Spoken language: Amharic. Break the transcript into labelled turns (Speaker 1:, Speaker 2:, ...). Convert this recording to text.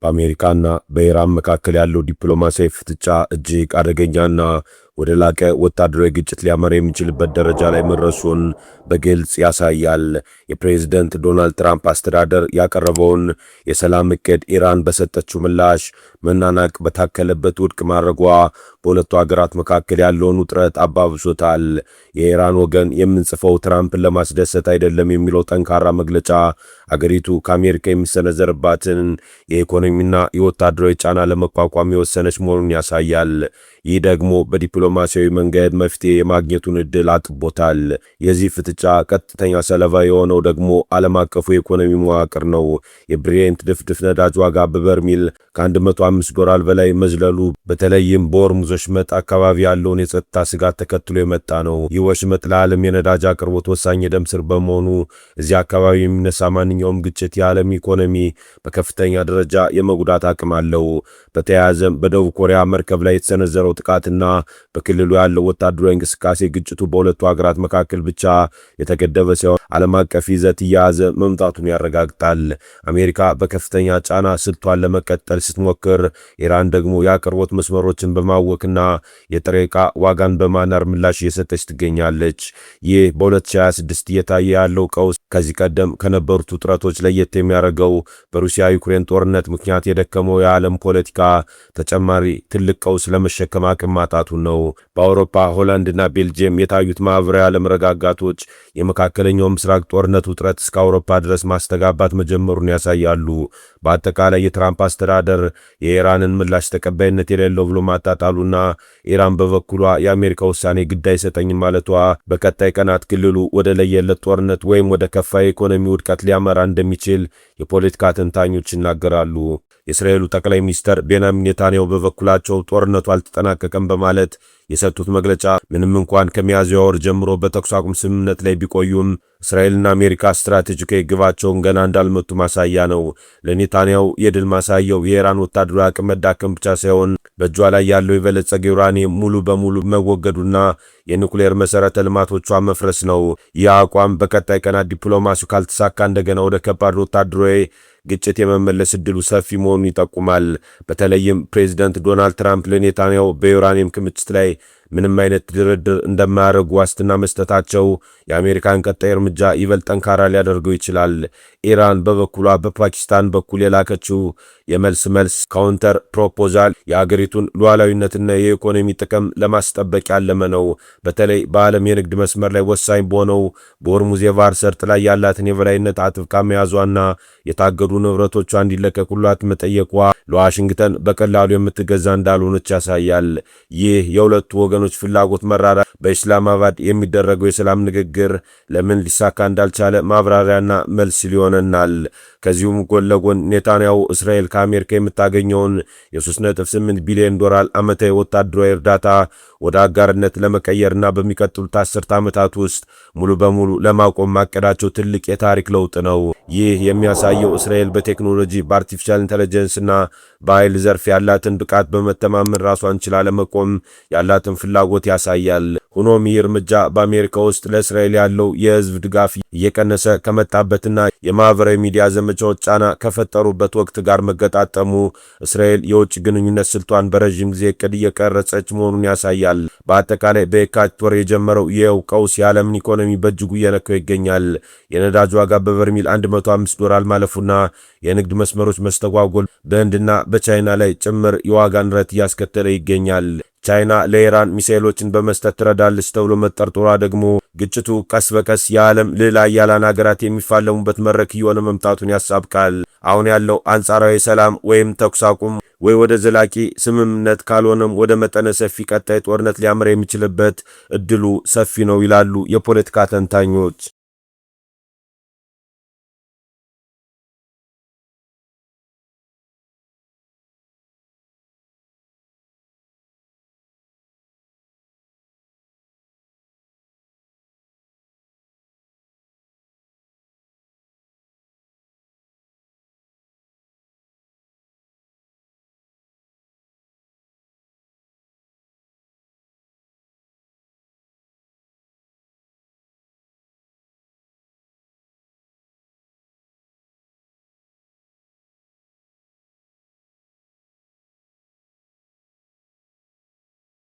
Speaker 1: በአሜሪካና በኢራን መካከል ያለው ዲፕሎማሲያዊ ፍጥጫ እጅግ አደገኛና ወደ ላቀ ወታደራዊ ግጭት ሊያመራ የሚችልበት ደረጃ ላይ መድረሱን በግልጽ ያሳያል። የፕሬዝዳንት ዶናልድ ትራምፕ አስተዳደር ያቀረበውን የሰላም ዕቅድ ኢራን በሰጠችው ምላሽ መናናቅ በታከለበት ውድቅ ማድረጓ በሁለቱ ሀገራት መካከል ያለውን ውጥረት አባብሶታል። የኢራን ወገን የምንጽፈው ትራምፕን ለማስደሰት አይደለም የሚለው ጠንካራ መግለጫ አገሪቱ ከአሜሪካ የሚሰነዘርባትን የኢኮኖሚና የወታደራዊ ጫና ለመቋቋም የወሰነች መሆኑን ያሳያል። ይህ ደግሞ በዲፕሎማሲያዊ መንገድ መፍትሄ የማግኘቱን ዕድል አጥቦታል። የዚህ ፍጥጫ ቀጥተኛ ሰለባ የሆነው ደግሞ ዓለም አቀፉ የኢኮኖሚ መዋቅር ነው። የብሬንት ድፍድፍ ነዳጅ ዋጋ በበርሚል ከ105 $1 በላይ መዝለሉ በተለይም በሆርሙዝ ወሽመጥ አካባቢ ያለውን የጸጥታ ስጋት ተከትሎ የመጣ ነው። ይህ ወሽመጥ ለዓለም የነዳጅ አቅርቦት ወሳኝ የደም ስር በመሆኑ እዚህ አካባቢ የሚነሳ ማንኛውም ግጭት የዓለም ኢኮኖሚ በከፍተኛ ደረጃ የመጉዳት አቅም አለው። በተያያዘም በደቡብ ኮሪያ መርከብ ላይ የተሰነዘረው ጥቃትና በክልሉ ያለው ወታደራዊ እንቅስቃሴ ግጭቱ በሁለቱ ሀገራት መካከል ብቻ የተገደበ ሳይሆን ዓለም አቀፍ ይዘት እየያዘ መምጣቱን ያረጋግጣል። አሜሪካ በከፍተኛ ጫና ስልቷን ለመቀጠል ስትሞክር፣ ኢራን ደግሞ የአቅርቦት መስመሮችን በማወክና የጥሬ ዕቃ ዋጋን በማናር ምላሽ እየሰጠች ትገኛለች። ይህ በ2026 እየታየ ያለው ቀውስ ከዚህ ቀደም ከነበሩት ውጥረቶች ለየት የሚያደርገው በሩሲያ ዩክሬን ጦርነት ምክንያት የደከመው የዓለም ፖለቲካ ተጨማሪ ትልቅ ቀውስ ለመሸከም አቅም ማጣቱን ነው። በአውሮፓ ሆላንድና ቤልጅየም የታዩት ማህበራዊ አለመረጋጋቶች የመካከለኛው ምስራቅ ጦርነት ውጥረት እስከ አውሮፓ ድረስ ማስተጋባት መጀመሩን ያሳያሉ። በአጠቃላይ የትራምፕ አስተዳደር የኢራንን ምላሽ ተቀባይነት የሌለው ብሎ ማጣጣሉና ኢራን በበኩሏ የአሜሪካ ውሳኔ ግድ አይሰጠኝም ማለቷ በቀጣይ ቀናት ክልሉ ወደ ለየለት ጦርነት ወይም ወደ ከፋ የኢኮኖሚ ውድቀት ሊያመራ እንደሚችል የፖለቲካ ተንታኞች ይናገራሉ። የእስራኤሉ ጠቅላይ ሚኒስትር ቤንያሚን ኔታንያሁ በበኩላቸው ጦርነቱ አልተጠናቀቀም በማለት የሰጡት መግለጫ ምንም እንኳን ከሚያዝያ ወር ጀምሮ በተኩስ አቁም ስምምነት ላይ ቢቆዩም እስራኤልና አሜሪካ ስትራቴጂካዊ ግባቸውን ገና እንዳልመቱ ማሳያ ነው። ለኔታንያሁ የድል ማሳያው የኢራን ወታደራዊ አቅም መዳከም ብቻ ሳይሆን በእጇ ላይ ያለው የበለጸገ ዩራኒየም ሙሉ በሙሉ መወገዱና የኒኩሌር መሠረተ ልማቶቿ መፍረስ ነው። ይህ አቋም በቀጣይ ቀናት ዲፕሎማሲው ካልተሳካ እንደገና ወደ ከባድ ወታደራዊ ግጭት የመመለስ ዕድሉ ሰፊ መሆኑን ይጠቁማል። በተለይም ፕሬዝዳንት ዶናልድ ትራምፕ ለኔታንያሁ በዩራኒየም ክምችት ላይ ምንም አይነት ድርድር እንደማያደርጉ ዋስትና መስጠታቸው የአሜሪካን ቀጣይ እርምጃ ይበልጥ ጠንካራ ሊያደርገው ይችላል። ኢራን በበኩሏ በፓኪስታን በኩል የላከችው የመልስ ካውንተር ፕሮፖዛል የአገሪቱን ሉዓላዊነትና የኢኮኖሚ ጥቅም ለማስጠበቅ ያለመ ነው። በተለይ በዓለም የንግድ መስመር ላይ ወሳኝ በሆነው በሆርሙዝ የባህር ሰርጥ ላይ ያላትን የበላይነት አጥብቃ መያዟና የታገዱ ንብረቶቿ እንዲለቀቁላት መጠየቋ ለዋሽንግተን በቀላሉ የምትገዛ እንዳልሆነች ያሳያል። ይህ የሁለቱ ወገኖች ፍላጎት መራራት በኢስላማባድ የሚደረገው የሰላም ንግግር ለምን ሊሳካ እንዳልቻለ ማብራሪያና መልስ ሊሆነናል። ከዚሁም ጎን ለጎን ኔታንያሁ እስራኤል ከአሜሪካ የምታገኘውን የ$3.8 ቢሊዮን ዓመታዊ ወታደራዊ እርዳታ ወደ አጋርነት ለመቀየርና በሚቀጥሉት 10 ዓመታት ውስጥ ሙሉ በሙሉ ለማቆም ማቀዳቸው ትልቅ የታሪክ ለውጥ ነው። ይህ የሚያሳየው እስራኤል በቴክኖሎጂ በአርቲፊሻል ኢንተለጀንስና በኃይል ዘርፍ ያላትን ብቃት በመተማመን ራሷን ችላ ለመቆም ያላትን ፍላጎት ያሳያል። ሆኖም ይህ እርምጃ በአሜሪካ ውስጥ ለእስራኤል ያለው የሕዝብ ድጋፍ እየቀነሰ ከመጣበትና የማህበራዊ ሚዲያ ዘመቻዎች ጫና ከፈጠሩበት ወቅት ጋር መገጣጠሙ እስራኤል የውጭ ግንኙነት ስልቷን በረዥም ጊዜ ዕቅድ እየቀረጸች መሆኑን ያሳያል። በአጠቃላይ በየካቲት ወር የጀመረው ይኸው ቀውስ የዓለምን ኢኮኖሚ በእጅጉ እየነካው ይገኛል። የነዳጅ ዋጋ በበርሚል $105 ማለፉና የንግድ መስመሮች መስተጓጎል በህንድና በቻይና ላይ ጭምር የዋጋ ንረት እያስከተለ ይገኛል። ቻይና ለኢራን ሚሳኤሎችን በመስጠት ትረዳለች ተብሎ መጠርጠሯ ደግሞ ግጭቱ ቀስ በቀስ የዓለም ልዕለ ኃያላን ሀገራት የሚፋለሙበት መድረክ እየሆነ መምጣቱን ያሳብቃል። አሁን ያለው አንጻራዊ ሰላም ወይም ተኩስ አቁም ወይ ወደ ዘላቂ ስምምነት ካልሆነም ወደ መጠነ ሰፊ ቀጣይ ጦርነት ሊያመራ የሚችልበት እድሉ ሰፊ ነው ይላሉ የፖለቲካ ተንታኞች።